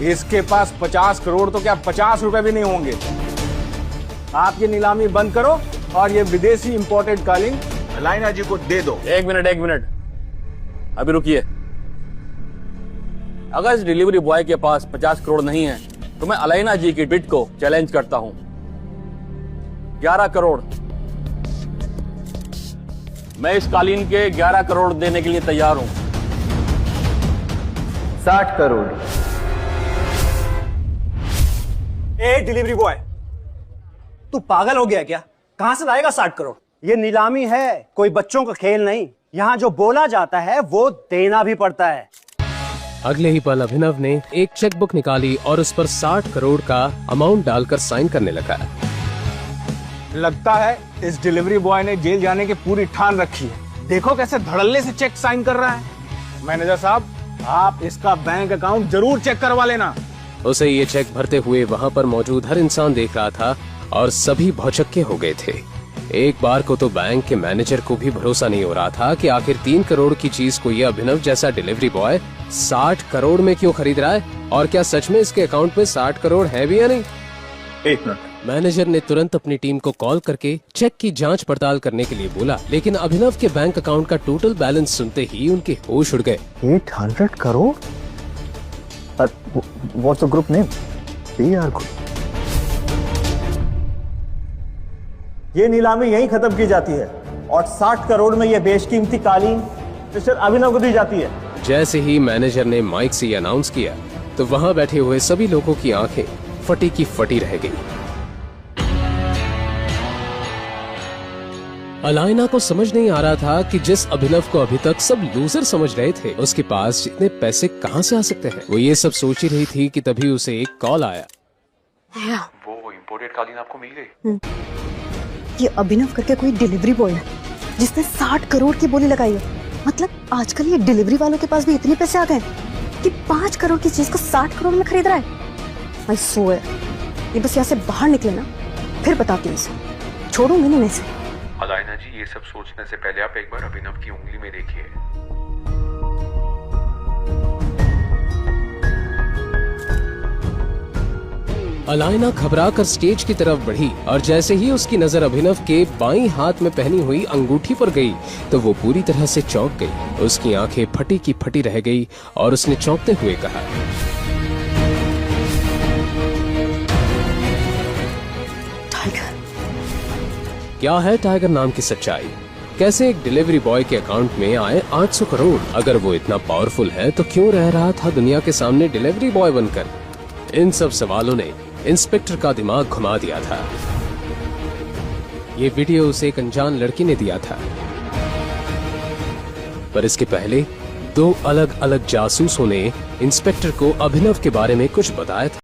इसके पास 50 करोड़ तो क्या 50 रुपए भी नहीं होंगे। आप ये नीलामी बंद करो और ये विदेशी इंपोर्टेड कालीन अलाइना जी को दे दो। एक मिनट, अभी रुकिए। अगर इस डिलीवरी बॉय के पास 50 करोड़ नहीं है तो मैं अलाइना जी की बिड को चैलेंज करता हूं। 11 करोड़। मैं इस कालीन के 11 करोड़ देने के लिए तैयार हूं। 60 करोड़। ए डिलीवरी बॉय, तू पागल हो गया क्या? कहां से लाएगा 60 करोड़? ये नीलामी है, कोई बच्चों का खेल नहीं। यहाँ जो बोला जाता है वो देना भी पड़ता है। अगले ही पल अभिनव ने एक चेकबुक निकाली और उस पर 60 करोड़ का अमाउंट डालकर साइन करने लगा। लगता है इस डिलीवरी बॉय ने जेल जाने की पूरी ठान रखी है। देखो कैसे धड़ल्ले से चेक साइन कर रहा है। मैनेजर साहब, आप इसका बैंक अकाउंट जरूर चेक करवा लेना। उसे ये चेक भरते हुए वहाँ पर मौजूद हर इंसान देख रहा था और सभी भौचक्के हो गए थे। एक बार को तो बैंक के मैनेजर को भी भरोसा नहीं हो रहा था कि आखिर 3 करोड़ की चीज को ये अभिनव जैसा डिलीवरी बॉय 60 करोड़ में क्यों खरीद रहा है, और क्या सच में इसके अकाउंट में 60 करोड़ है भी या नहीं। एक मिनट। मैनेजर ने तुरंत अपनी टीम को कॉल करके चेक की जांच पड़ताल करने के लिए बोला, लेकिन अभिनव के बैंक अकाउंट का टोटल बैलेंस सुनते ही उनके होश उड़ गए। 800 crore? What's the group name? PR Group. ये नीलामी यहीं खत्म की जाती है और 60 करोड़ में ये बेशकीमती कालीन मिस्टर अभिनव को दी जाती है। जैसे ही मैनेजर ने माइक से अनाउंस किया तो वहां बैठे हुए सभी लोगों की आंखें फटी की फटी रह गई। अलाइना को समझ नहीं आ रहा था कि जिस अभिनव को अभी तक सब लूजर समझ रहे थे, उसके पास इतने पैसे कहां से आ सकते हैं। वो ये सब सोच ही रही थी कि तभी उसे एक कॉल आया। वो इम्पोर्टेड कालीन आपको मिल गई? ये अभिनव करके कोई डिलीवरी बॉय है जिसने 60 करोड़ की बोली लगाई है। मतलब आजकल ये डिलीवरी वालों के पास भी इतने पैसे आ गए कि 5 करोड़ की चीज को 60 करोड़ में खरीद रहा है। आई स्वेयर, ये बस यहाँ से बाहर निकले ना, फिर बताती हूँ इसे। छोड़ूंगी नहीं मैं इसे। अलाइना जी, ये सब सोचने से पहले आप एक बार अभिनव की उंगली में देखिए। अलाइना घबराकर स्टेज की तरफ बढ़ी और जैसे ही उसकी नजर अभिनव के बाईं हाथ में पहनी हुई अंगूठी पर गई तो वो पूरी तरह से चौंक गई। उसकी आंखें फटी की फटी रह गई और उसने चौंकते हुए कहा, टाइगर। क्या है टाइगर नाम की सच्चाई? कैसे एक डिलीवरी बॉय के अकाउंट में आए 800 करोड़? अगर वो इतना पावरफुल है तो क्यों रह रहा था दुनिया के सामने डिलीवरी बॉय बनकर? इन सब सवालों ने इंस्पेक्टर का दिमाग घुमा दिया था। ये वीडियो उसे एक अनजान लड़की ने दिया था, पर इसके पहले 2 अलग अलग जासूसों ने इंस्पेक्टर को अभिनव के बारे में कुछ बताया था।